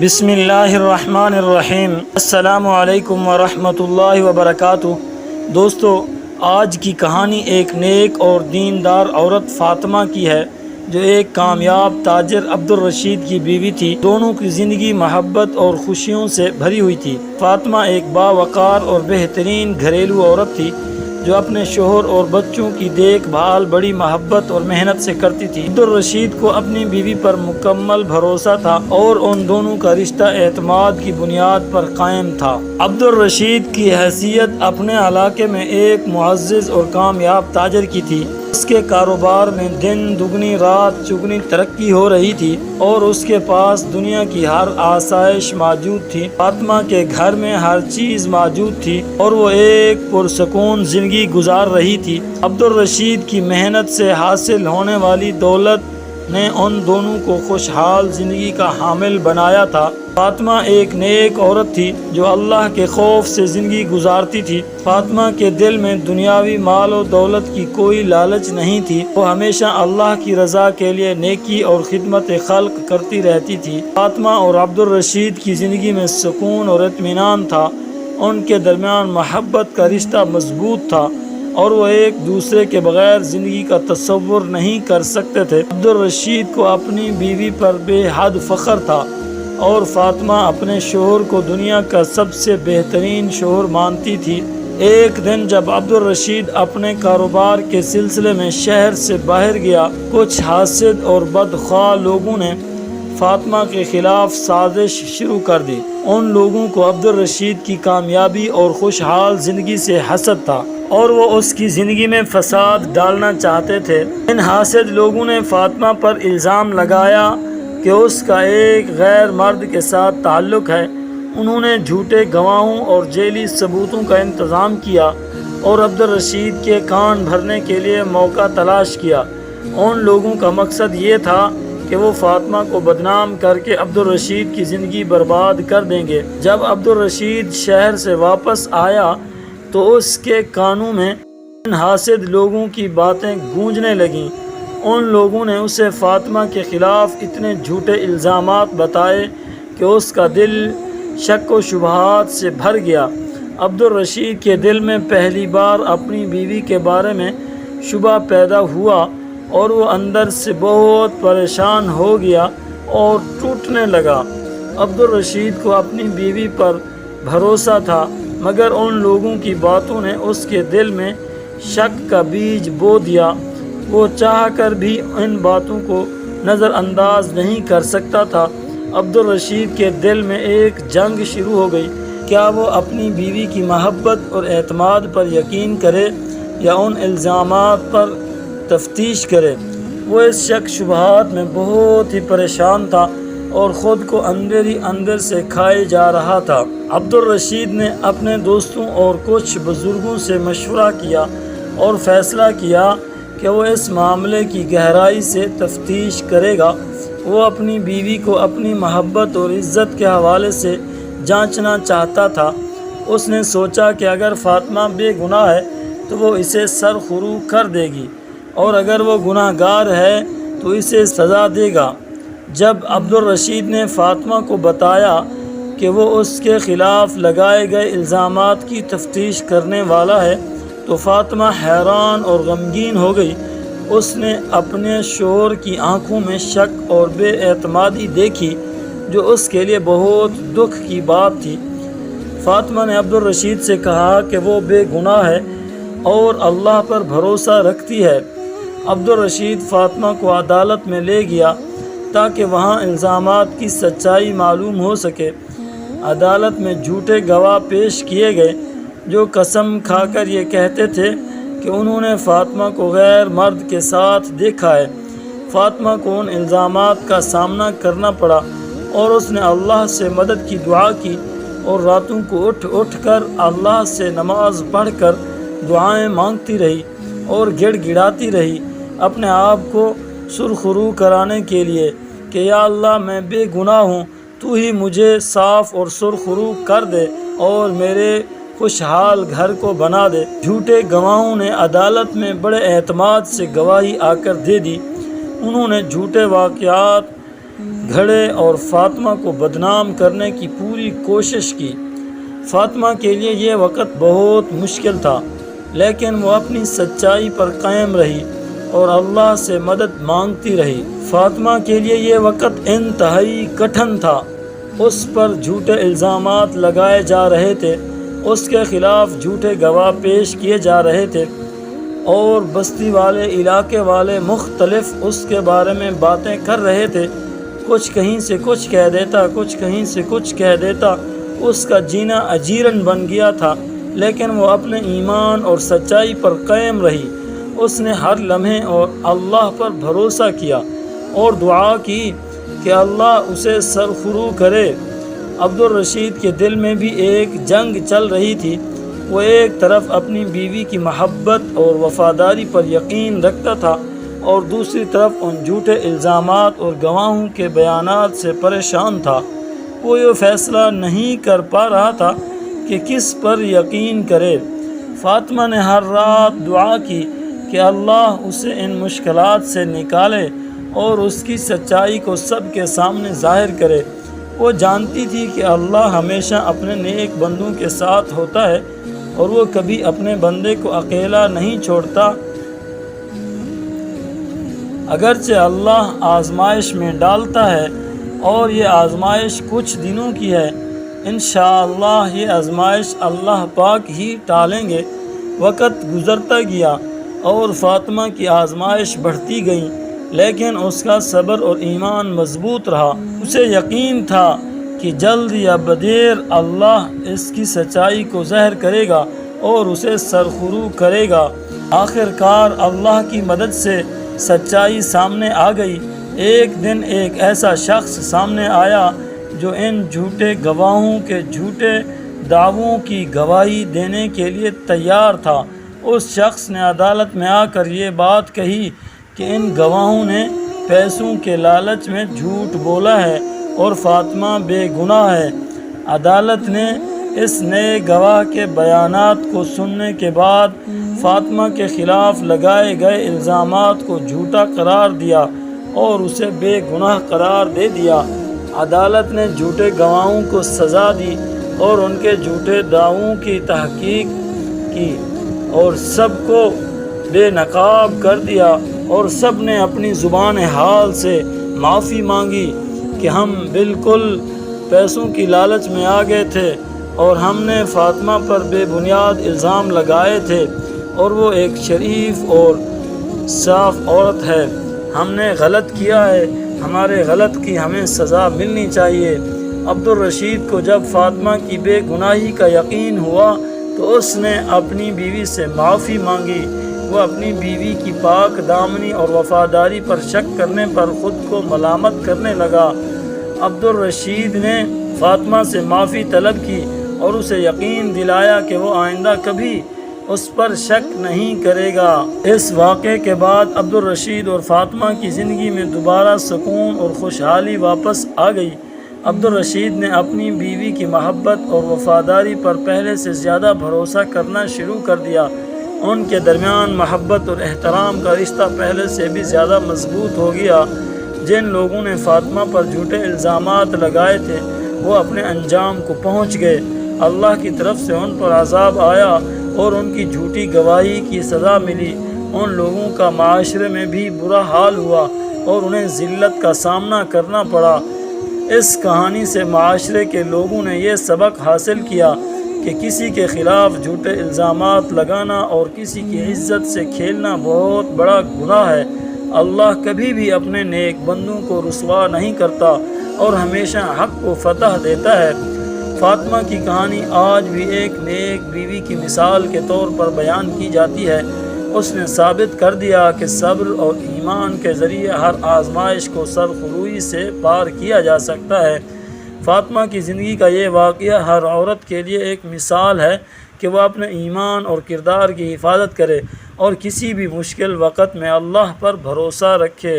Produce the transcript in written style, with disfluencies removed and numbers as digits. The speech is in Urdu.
بسم اللہ الرحمن الرحیم۔ السلام علیکم ورحمۃ اللہ وبرکاتہ۔ دوستو، آج کی کہانی ایک نیک اور دیندار عورت فاطمہ کی ہے جو ایک کامیاب تاجر عبدالرشید کی بیوی تھی۔ دونوں کی زندگی محبت اور خوشیوں سے بھری ہوئی تھی۔ فاطمہ ایک باوقار اور بہترین گھریلو عورت تھی جو اپنے شوہر اور بچوں کی دیکھ بھال بڑی محبت اور محنت سے کرتی تھی۔ عبدالرشید کو اپنی بیوی پر مکمل بھروسہ تھا اور ان دونوں کا رشتہ اعتماد کی بنیاد پر قائم تھا۔ عبدالرشید کی حیثیت اپنے علاقے میں ایک معزز اور کامیاب تاجر کی تھی۔ اس کے کاروبار میں دن دگنی رات چگنی ترقی ہو رہی تھی اور اس کے پاس دنیا کی ہر آسائش موجود تھی۔ فاطمہ کے گھر میں ہر چیز موجود تھی اور وہ ایک پرسکون زندگی گزار رہی تھی۔ عبدالرشید کی محنت سے حاصل ہونے والی دولت نے ان دونوں کو خوشحال زندگی کا حامل بنایا تھا۔ فاطمہ ایک نیک عورت تھی جو اللہ کے خوف سے زندگی گزارتی تھی۔ فاطمہ کے دل میں دنیاوی مال و دولت کی کوئی لالچ نہیں تھی۔ وہ ہمیشہ اللہ کی رضا کے لیے نیکی اور خدمت خلق کرتی رہتی تھی۔ فاطمہ اور عبدالرشید کی زندگی میں سکون اور اطمینان تھا۔ ان کے درمیان محبت کا رشتہ مضبوط تھا اور وہ ایک دوسرے کے بغیر زندگی کا تصور نہیں کر سکتے تھے۔ عبدالرشید کو اپنی بیوی پر بے حد فخر تھا اور فاطمہ اپنے شوہر کو دنیا کا سب سے بہترین شوہر مانتی تھی۔ ایک دن جب عبدالرشید اپنے کاروبار کے سلسلے میں شہر سے باہر گیا، کچھ حاسد اور بدخواہ لوگوں نے فاطمہ کے خلاف سازش شروع کر دی۔ ان لوگوں کو عبدالرشید کی کامیابی اور خوشحال زندگی سے حسد تھا اور وہ اس کی زندگی میں فساد ڈالنا چاہتے تھے۔ ان حاسد لوگوں نے فاطمہ پر الزام لگایا کہ اس کا ایک غیر مرد کے ساتھ تعلق ہے۔ انہوں نے جھوٹے گواہوں اور ذیلی ثبوتوں کا انتظام کیا اور عبدالرشید کے کان بھرنے کے لیے موقع تلاش کیا۔ ان لوگوں کا مقصد یہ تھا کہ وہ فاطمہ کو بدنام کر کے عبدالرشید کی زندگی برباد کر دیں گے۔ جب عبدالرشید شہر سے واپس آیا تو اس کے کانوں میں ان حاسد لوگوں کی باتیں گونجنے لگیں۔ ان لوگوں نے اسے فاطمہ کے خلاف اتنے جھوٹے الزامات بتائے کہ اس کا دل شک و شبہات سے بھر گیا۔ عبدالرشید کے دل میں پہلی بار اپنی بیوی کے بارے میں شبہ پیدا ہوا اور وہ اندر سے بہت پریشان ہو گیا اور ٹوٹنے لگا۔ عبدالرشید کو اپنی بیوی پر بھروسہ تھا مگر ان لوگوں کی باتوں نے اس کے دل میں شک کا بیج بو دیا۔ وہ چاہ کر بھی ان باتوں کو نظر انداز نہیں کر سکتا تھا۔ عبدالرشید کے دل میں ایک جنگ شروع ہو گئی۔ کیا وہ اپنی بیوی کی محبت اور اعتماد پر یقین کرے یا ان الزامات پر تفتیش کرے؟ وہ اس شک شبہات میں بہت ہی پریشان تھا اور خود کو اندر ہی اندر سے کھائے جا رہا تھا۔ عبدالرشید نے اپنے دوستوں اور کچھ بزرگوں سے مشورہ کیا اور فیصلہ کیا کہ وہ اس معاملے کی گہرائی سے تفتیش کرے گا۔ وہ اپنی بیوی کو اپنی محبت اور عزت کے حوالے سے جانچنا چاہتا تھا۔ اس نے سوچا کہ اگر فاطمہ بے گناہ ہے تو وہ اسے سرخرو کر دے گی اور اگر وہ گناہ گار ہے تو اسے سزا دے گا۔ جب عبدالرشید نے فاطمہ کو بتایا کہ وہ اس کے خلاف لگائے گئے الزامات کی تفتیش کرنے والا ہے تو فاطمہ حیران اور غمگین ہو گئی۔ اس نے اپنے شوہر کی آنکھوں میں شک اور بے اعتمادی دیکھی جو اس کے لیے بہت دکھ کی بات تھی۔ فاطمہ نے عبدالرشید سے کہا کہ وہ بے گناہ ہے اور اللہ پر بھروسہ رکھتی ہے۔ عبدالرشید فاطمہ کو عدالت میں لے گیا تاکہ وہاں الزامات کی سچائی معلوم ہو سکے۔ عدالت میں جھوٹے گواہ پیش کیے گئے جو قسم کھا کر یہ کہتے تھے کہ انہوں نے فاطمہ کو غیر مرد کے ساتھ دیکھا ہے۔ فاطمہ کو ان الزامات کا سامنا کرنا پڑا اور اس نے اللہ سے مدد کی دعا کی اور راتوں کو اٹھ اٹھ کر اللہ سے نماز پڑھ کر دعائیں مانگتی رہی اور گڑ گڑاتی رہی اپنے آپ کو سرخرو کرانے کے لیے کہ یا اللہ، میں بے گناہ ہوں، تو ہی مجھے صاف اور سرخرو کر دے اور میرے خوشحال گھر کو بنا دے۔ جھوٹے گواہوں نے عدالت میں بڑے اعتماد سے گواہی آ کر دے دی۔ انہوں نے جھوٹے واقعات گھڑے اور فاطمہ کو بدنام کرنے کی پوری کوشش کی۔ فاطمہ کے لیے یہ وقت بہت مشکل تھا، لیکن وہ اپنی سچائی پر قائم رہی اور اللہ سے مدد مانگتی رہی۔ فاطمہ کے لیے یہ وقت انتہائی کٹھن تھا۔ اس پر جھوٹے الزامات لگائے جا رہے تھے، اس کے خلاف جھوٹے گواہ پیش کیے جا رہے تھے، اور بستی والے، علاقے والے مختلف اس کے بارے میں باتیں کر رہے تھے۔ کچھ کہیں سے کچھ کہہ دیتا، کچھ کہیں سے کچھ کہہ دیتا۔ اس کا جینا اجیرن بن گیا تھا، لیکن وہ اپنے ایمان اور سچائی پر قائم رہی۔ اس نے ہر لمحے اور اللہ پر بھروسہ کیا اور دعا کی کہ اللہ اسے سرخرو کرے۔ عبدالرشید کے دل میں بھی ایک جنگ چل رہی تھی۔ وہ ایک طرف اپنی بیوی کی محبت اور وفاداری پر یقین رکھتا تھا، اور دوسری طرف ان جھوٹے الزامات اور گواہوں کے بیانات سے پریشان تھا۔ وہ یہ فیصلہ نہیں کر پا رہا تھا کہ کس پر یقین کرے۔ فاطمہ نے ہر رات دعا کی کہ اللہ اسے ان مشکلات سے نکالے اور اس کی سچائی کو سب کے سامنے ظاہر کرے۔ وہ جانتی تھی کہ اللہ ہمیشہ اپنے نیک بندوں کے ساتھ ہوتا ہے، اور وہ کبھی اپنے بندے کو اکیلا نہیں چھوڑتا۔ اگرچہ اللہ آزمائش میں ڈالتا ہے، اور یہ آزمائش کچھ دنوں کی ہے، انشاءاللہ یہ آزمائش اللہ پاک ہی ٹالیں گے۔ وقت گزرتا گیا اور فاطمہ کی آزمائش بڑھتی گئی، لیکن اس کا صبر اور ایمان مضبوط رہا۔ اسے یقین تھا کہ جلد یا بدیر اللہ اس کی سچائی کو ظاہر کرے گا اور اسے سرخرو کرے گا۔ آخر کار اللہ کی مدد سے سچائی سامنے آ گئی۔ ایک دن ایک ایسا شخص سامنے آیا جو ان جھوٹے گواہوں کے جھوٹے دعووں کی گواہی دینے کے لیے تیار تھا۔ اس شخص نے عدالت میں آ کر یہ بات کہی کہ ان گواہوں نے پیسوں کے لالچ میں جھوٹ بولا ہے اور فاطمہ بے گناہ ہے۔ عدالت نے اس نئے گواہ کے بیانات کو سننے کے بعد فاطمہ کے خلاف لگائے گئے الزامات کو جھوٹا قرار دیا اور اسے بے گناہ قرار دے دیا۔ عدالت نے جھوٹے گواہوں کو سزا دی اور ان کے جھوٹے دعووں کی تحقیق کی، اور سب کو بے نقاب کر دیا، اور سب نے اپنی زبان حال سے معافی مانگی کہ ہم بالکل پیسوں کی لالچ میں آ گئے تھے، اور ہم نے فاطمہ پر بے بنیاد الزام لگائے تھے، اور وہ ایک شریف اور صاف عورت ہے۔ ہم نے غلط کیا ہے، ہمارے غلط کی ہمیں سزا ملنی چاہیے۔ عبدالرشید کو جب فاطمہ کی بے گناہی کا یقین ہوا تو اس نے اپنی بیوی سے معافی مانگی۔ وہ اپنی بیوی کی پاک دامنی اور وفاداری پر شک کرنے پر خود کو ملامت کرنے لگا۔ عبدالرشید نے فاطمہ سے معافی طلب کی اور اسے یقین دلایا کہ وہ آئندہ کبھی اس پر شک نہیں کرے گا۔ اس واقعے کے بعد عبدالرشید اور فاطمہ کی زندگی میں دوبارہ سکون اور خوشحالی واپس آ گئی۔ عبدالرشید نے اپنی بیوی کی محبت اور وفاداری پر پہلے سے زیادہ بھروسہ کرنا شروع کر دیا۔ ان کے درمیان محبت اور احترام کا رشتہ پہلے سے بھی زیادہ مضبوط ہو گیا۔ جن لوگوں نے فاطمہ پر جھوٹے الزامات لگائے تھے وہ اپنے انجام کو پہنچ گئے۔ اللہ کی طرف سے ان پر عذاب آیا اور ان کی جھوٹی گواہی کی سزا ملی۔ ان لوگوں کا معاشرے میں بھی برا حال ہوا اور انہیں ذلت کا سامنا کرنا پڑا۔ اس کہانی سے معاشرے کے لوگوں نے یہ سبق حاصل کیا کہ کسی کے خلاف جھوٹے الزامات لگانا اور کسی کی عزت سے کھیلنا بہت بڑا گناہ ہے۔ اللہ کبھی بھی اپنے نیک بندوں کو رسوا نہیں کرتا اور ہمیشہ حق کو فتح دیتا ہے۔ فاطمہ کی کہانی آج بھی ایک نیک بیوی کی مثال کے طور پر بیان کی جاتی ہے۔ اس نے ثابت کر دیا کہ صبر اور ایمان کے ذریعے ہر آزمائش کو سرخروئی سے پار کیا جا سکتا ہے۔ فاطمہ کی زندگی کا یہ واقعہ ہر عورت کے لیے ایک مثال ہے کہ وہ اپنے ایمان اور کردار کی حفاظت کرے اور کسی بھی مشکل وقت میں اللہ پر بھروسہ رکھے۔